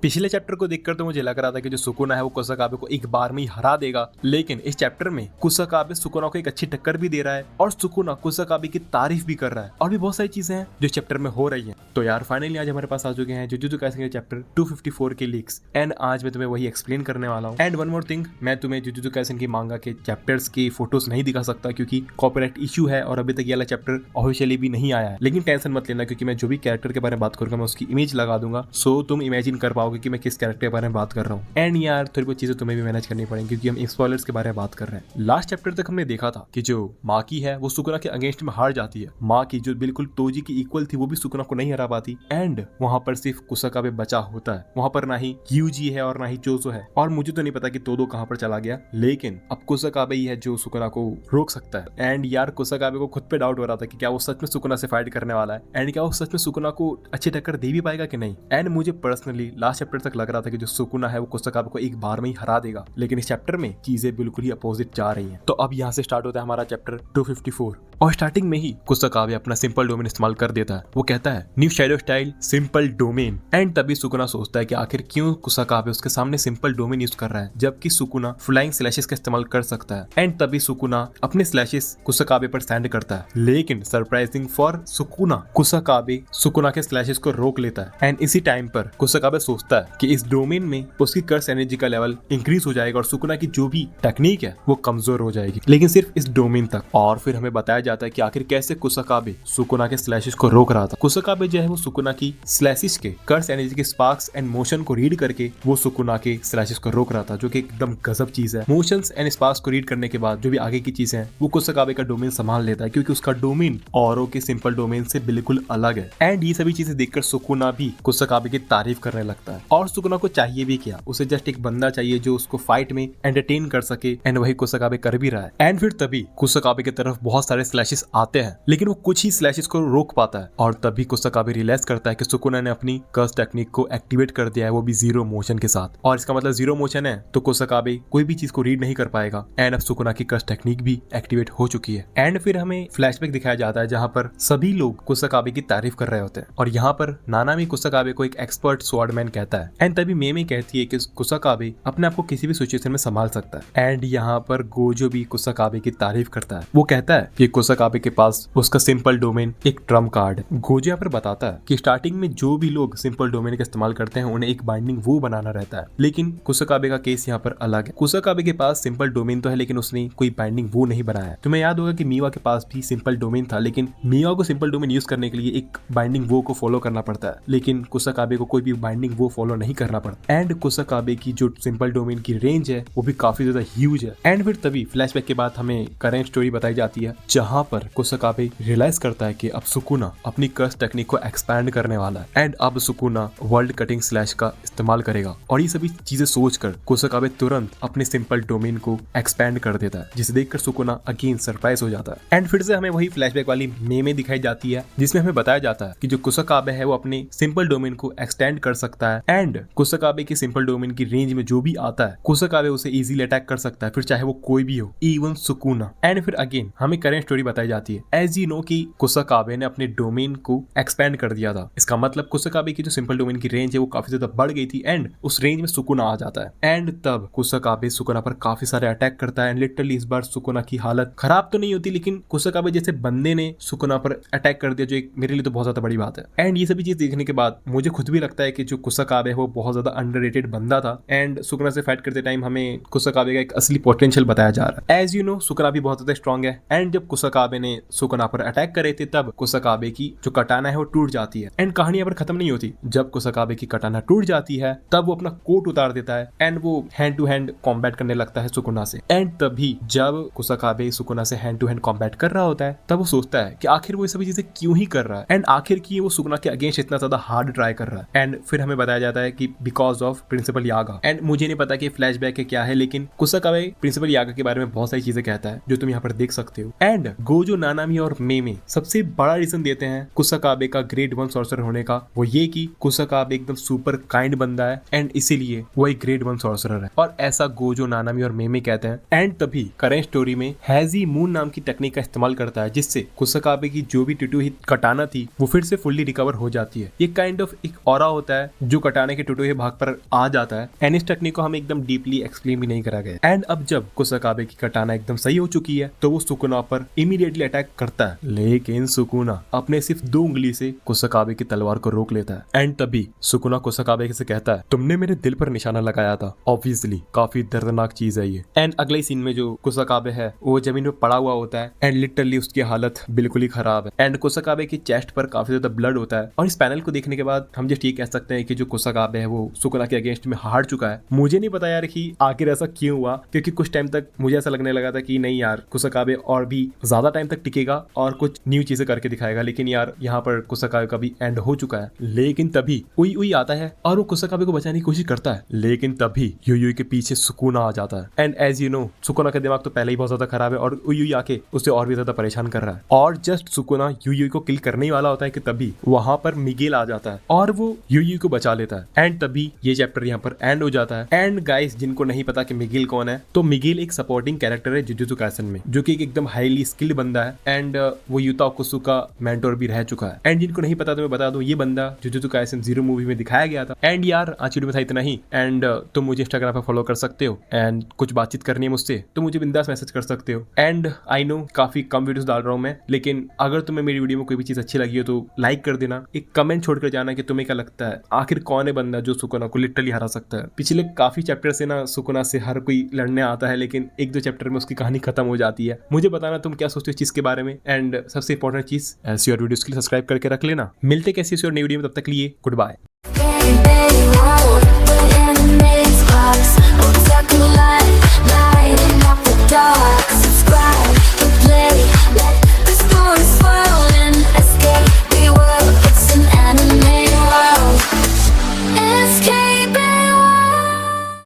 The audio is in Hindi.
पिछले चैप्टर को देखकर तो मुझे लग रहा था कि जो सुकुना है वो कुसाकाबे को एक बार में ही हरा देगा, लेकिन इस चैप्टर में कुसाकाबे सुकुना को एक अच्छी टक्कर भी दे रहा है और सुकुना कुसाकाबे की तारीफ भी कर रहा है और भी बहुत सारी चीजें हैं जो चैप्टर में हो रही हैं। तो यार फाइनली आज हमारे पास आ चुके हैं जुजुत्सु काइसेन के चैप्टर 254 के लीक्स एंड आज मैं तुम्हें वही एक्सप्लेन करने वाला हूँ। एंड वन मोर थिंग, मैं तुम्हें जुजुत्सु काइसेन की मांगा के चैप्टर्स की फोटोज नहीं दिखा सकता क्योंकि कॉपीराइट इशू है और अभी तक ये वाला चैप्टर ऑफिशियली भी नहीं आया है, लेकिन टेंशन मत लेना क्योंकि मैं जो भी कैरेक्टर के बारे में बात करूंगा मैं उसकी इमेज लगा दूंगा, सो तुम इमेजिन कर पाओगे कि मैं किस कैरेक्टर के बारे में बात कर रहा हूँ। एंड यार थोड़ी बहुत चीजें तुम्हें भी मैनेज करनी पड़ेंगी क्योंकि हम स्पॉयलर्स के बारे में बात कर रहे हैं। लास्ट चैप्टर तक हमने देखा था कि जो माकी है वो सुकुना के अगेंस्ट में हार जाती है। माकी जो बिल्कुल तोजी की इक्वल थी वो भी सुकुना को नहीं हरा पाती एंड वहां पर सिर्फ कुसाकाबे बचा होता है। वहां पर ना ही यूजी है और ना ही चोजो है और मुझे तो नहीं पता कि तोदो कहां पर चला गया, लेकिन अब कुसाकाबे ही है जो सुकुना को रोक सकता है। एंड यार कुसाकाबे को खुद पे डाउट हो रहा था कि क्या वो सच में सुकुना से फाइट करने वाला है एंड क्या वो सच में सुकुना को अच्छी टक्कर दे भी पाएगा कि नहीं। एंड मुझे पर्सनली लास्ट चैप्टर तक लग रहा था कि जो सुकुना है वो कुसाकाबे को एक बार में ही हरा देगा, लेकिन इस चैप्टर में चीजें बिल्कुल ही अपोजिट जा रही हैं। तो अब यहाँ से स्टार्ट होता है हमारा चैप्टर 254 और स्टार्टिंग में ही कुसाकाबे अपना सिंपल डोमेन इस्तेमाल कर देता है। वो कहता है new shadow style simple domain and तभी सुकुना सोचता है कि आखिर क्यों कुसाकाबे उसके सामने सिंपल डोमेन यूज कर रहा है जबकि सुकुना फ्लाइंग स्लैशेस का इस्तेमाल कर सकता है। एंड तभी सुकुना अपने स्लैशेस कुसाकाबे पर सैंड करता है, लेकिन सरप्राइजिंग फॉर सुकुना कुसाकाबे सुकुना के स्लैशेस को रोक लेता है। एंड इसी टाइम पर कुसाकाबे सोचता है कि इस डोमेन में उसकी कर्स एनर्जी का लेवल इंक्रीज हो जाएगा और सुकुना की जो भी टेक्निक है वो कमजोर हो जाएगी, लेकिन सिर्फ इस डोमेन तक। और फिर हमें बताया जाता है कि आखिर कैसे कुसाकाबे सुकुना के स्लैशेस को रोक रहा था। कुसाकाबे जो है वो सुकुना की स्लैशेस के कर्स एनर्जी के स्पार्क्स एंड मोशन को रीड करके वो सुकुना के स्लैशेस को रोक रहा था, जो कि एकदम गजब चीज है। मोशंस एंड स्पार्क्स को रीड करने के बाद जो भी आगे की चीजें हैं वो कुसाकाबे का डोमेन संभाल लेता है क्योंकि उसका डोमेन औरों के सिंपल डोमेन से बिल्कुल अलग है। एंड ये सभी चीजें देखकर सुकुना भी कुसाकाबे की तारीफ करने लगता है और सुकुना को चाहिए भी क्या, उसे जस्ट एक बंदा चाहिए जो उसको फाइट में एंटरटेन कर सके एंड वही कुसाकाबे कर भी रहा है। एंड फिर तभी कुसाकाबे की तरफ बहुत सारे स्लैशेस आते हैं, लेकिन वो कुछ ही स्लैशेस को रोक पाता है और तभी कुसाकाबे रियलाइज करता है कि सुकुना ने अपनी कर्स टेक्निक को एक्टिवेट कर दिया है, वो भी जीरो मोशन के साथ। और इसका मतलब जीरो मोशन है तो कुसाकाबे कोई भी चीज को रीड नहीं कर पाएगा एंड अब सुकुना की कर्स टेक्निक भी एक्टिवेट हो चुकी है। एंड फिर हमें फ्लैशबैक दिखाया जाता है जहां पर सभी लोग कुसाकाबे की तारीफ कर रहे होते हैं और यहाँ पर नानामी कुसाकाबे को एक एक्सपर्ट स्वॉर्डमैन कहता है। एंड तभी मेमे कहती है कि कुसाकाबे अपने आप को किसी भी सिचुएशन में संभाल सकता है। एंड यहाँ पर गोजो भी कुसाकाबे की तारीफ करता है। वो कहता है कि कुसाकाबे के पास उसका सिंपल डोमेन एक ट्रम कार्ड है। गोजो यहाँ पर बताता है कि स्टार्टिंग में जो भी लोग सिंपल डोमेन का इस्तेमाल करते हैं उन्हें एक बाइंडिंग वो बनाना रहता है, लेकिन कुसाकाबे का केस यहाँ पर अलग है। कुसाकाबे के पास सिंपल डोमेन तो है लेकिन उसने कोई बाइंडिंग वो नहीं बनाया है। तुम्हें याद होगा कि मीवा के पास भी सिंपल डोमेन था, लेकिन मीवा को सिंपल डोमेन यूज करने के लिए एक बाइंडिंग वो को फॉलो करना पड़ता है, लेकिन कुसाकाबे को कोई भी बाइंडिंग वो फॉलो नहीं करना पड़ता। एंड कुसाकाबे की जो सिंपल डोमेन की रेंज है वो भी काफी ज्यादा ह्यूज है। एंड फिर तभी फ्लैशबैक के बाद हमें करंट स्टोरी बताई जाती है जहां पर कुसाकाबे रियलाइज करता है कि अब सुकुना अपनी कर्स टेक्निक को एक्सपैंड करने वाला है एंड अब सुकुना वर्ल्ड कटिंग स्लैश का इस्तेमाल करेगा। और ये सभी चीजें सोचकर कुसाकाबे तुरंत अपने सिंपल डोमेन को एक्सपैंड कर देता है, जिसे देखकर सुकुना अगेन सरप्राइज हो जाता है। एंड फिर से हमें वही फ्लैशबैक वाली मेमे दिखाई जाती है जिसमें हमें बताया जाता है कि जो कुसाकाबे है वो अपने सिंपल डोमेन को एक्सटेंड कर सकता है एंड कुसाकाबे की सिंपल डोमेन की रेंज में जो भी आता है कुसाकाबे उसे इजीली अटैक कर सकता है, फिर चाहे वो कोई भी हो, इवन सुकुना। एंड फिर अगेन हमें करंट स्टोरी बताई जाती है एज यू नो कि कुसाकाबे ने अपने डोमेन को एक्सपेंड कर दिया था। इसका मतलब कुसाकाबे की जो सिंपल डोमेन की रेंज है वो काफी ज्यादा बढ़ गई थी एंड उस रेंज में सुकुना आ जाता है। एंड तब कुसाकाबे सुकुना पर काफी सारे अटैक करता है एंड लिटरली इस बार सुकुना की हालत खराब तो नहीं होती, लेकिन कुसाकाबे जैसे बंदे ने सुकुना पर अटैक कर दिया जो एक मेरे लिए तो बहुत ज्यादा बड़ी बात है। एंड ये सभी चीज देखने के बाद मुझे खुद भी लगता है कि जो कुसाकाबे है वो बहुत ज्यादा अंडररेटेड बंदा था एंड सुकुना से फाइट करते टाइम हमें कुसाकाबे का एक असली पोटेंशियल बताया जा रहा है। एज यू नो सुकुना भी बहुत ज्यादा स्ट्रॉन्ग है एंड जब कुसाकाबे ने सुकुना पर अटैक करे थे तब कुसाकाबे की जो कटाना है वो टूट जाती है। एंड कहानी यहाँ पर खत्म नहीं होती, जब कुसाकाबे की कटाना टूट जाती है तब वो अपना कोट उतार देता है एंड वो हैंड टू हैंड कॉम्बैट करने लगता है सुकुना से। एंड तभी जब कुसाकाबे सुकुना से हैंड टू हैंड कॉम्बैट कर रहा होता है तब वो सोचता है कि आखिर वो ये सभी चीजें क्यों ही कर रहा है एंड आखिर की वो सुकुना के अगेंस्ट इतना ज्यादा हार्ड ट्राई कर रहा है। एंड फिर हमें बताया जाता है कि बिकॉज ऑफ प्रिंसिपल यागा। एंड मुझे नहीं पता कि फ्लैशबैक है क्या है, लेकिन कुसाकाबे प्रिंसिपल यागा के बारे में बहुत सारी चीजें कहता है जो तुम यहाँ पर देख सकते हो। एंड गोजो नानामी और मेमे सबसे बड़ा रीजन देते हैं कुसाकाबे का ग्रेड 1 सॉर्सर होने का, वो ये कि कुसाकाबे एकदम सुपर काइंड बंदा है एंड इसीलिए वो एक ग्रेड 1 सॉर्सरर है और ऐसा गोजो नानामी और मेमे कहते हैं। एंड तभी करंट स्टोरी में हैजी मून नाम की टेक्निक का इस्तेमाल करता है जिससे कुसाकाबे की जो भी टूटी हुई कटाना थी वो फिर से फुल्ली रिकवर हो जाती है। ये काइंड ऑफ एक ऑरा होता है जो कटाने के टूटे हुए भाग पर आ जाता है एंड इस टेक्निक को हमें एकदम डीपली एक्सप्लेन भी नहीं करा गया। एंड अब जब कुसाकाबे की कटाना एकदम सही हो चुकी है तो वो सुकुना पर इमीडिएटली अटैक करता है, लेकिन सुकुना अपने सिर्फ 2 उंगली से कुसाकाबे की तलवार को रोक लेता है। एंड तभी सुकुना कुसाकाबे से कहता है तुमने मेरे दिल पर निशाना लगाया था। ऑब्वियसली काफी दर्दनाक चीज है ये। एंड अगले सीन में जो कुसाकाबे है वो जमीन में पड़ा हुआ होता है एंड लिटरली उसकी हालत बिल्कुल ही खराब है। एंड कुसाकाबे की चेस्ट पर काफी ज्यादा ब्लड होता है और इस पैनल को देखने के बाद हम जस्ट ये कह सकते हैं कि जो कुसाकाबे है वो सुकुना के अगेंस्ट में हार चुका है। मुझे नहीं पता यार कि आखिर ऐसा क्यों हुआ, क्योंकि कुछ टाइम तक मुझे ऐसा लगने लगा था कि नहीं यार कुसाकाबे और भी ज्यादा टाइम तक टिकेगा और कुछ न्यू चीजें करके दिखाएगा, लेकिन यार यहाँ पर कुसाकाबे का भी एंड हो चुका है। लेकिन तभी उई उई आता है और वो कुसाकाबे को बचाने की कोशिश करता है, लेकिन तभी यूई के पीछे सुकुना आ जाता है। And as you know Sukuna का दिमाग तो पहले ही बहुत ज्यादा खराब है और उई आके उसे और भी ज्यादा परेशान कर रहा है। और जस्ट सुकुना यूई को किल करने ही वाला होता है कि तभी वहां पर मिगेल आ जाता है और वो यूई को बचा लेता है। एंड तभी ये चैप्टर यहाँ पर एंड हो जाता है। एंड गाइस जिनको नहीं पता कि मिगेल कौन है, तो मिगेल एक सपोर्टिंग कैरेक्टर है जुजुत्सु काइसेन में, जो कि एकदम हाईली स्किल्ड बंदा है एंड वो युता ओकुसु का मेंटोर भी रह चुका है। एंड जिनको नहीं पता तो मैं बता दूं, ये बंदा जुजुत्सु काइसेन 0 मूवी में दिखाया गया था। एंड यार आज वीडियो में था इतना ही। एंड तुम मुझे इंस्टाग्राम पर फॉलो कर सकते हो एंड कुछ बातचीत करनी है मुझसे तो मुझे बिंदास मैसेज कर सकते हो। एंड आई नो काफी कम वीडियोस डाल रहा हूँ मैं, लेकिन अगर तुम्हें मेरी वीडियो में कोई भी चीज अच्छी लगी हो तो लाइक कर देना, एक कमेंट छोड़कर जाना कि तुम्हें क्या लगता है आखिर कौन है बंदा जो सुकुना को लिटरली हरा सकता है। पिछले काफी चैप्टर से ना सुकुना से हर कोई लड़ने आता है, लेकिन 1-2 चैप्टर में उसकी कहानी खत्म हो जाती है। मुझे बताना तुम क्या सोचते हो इस चीज के बारे में। एंड सबसे इंपॉर्टेंट चीज ऐसी और वीडियोस के लिए सब्सक्राइब करके रख लेना। मिलते कैसी और नई वीडियो में, तब तक लिए गुड बाय।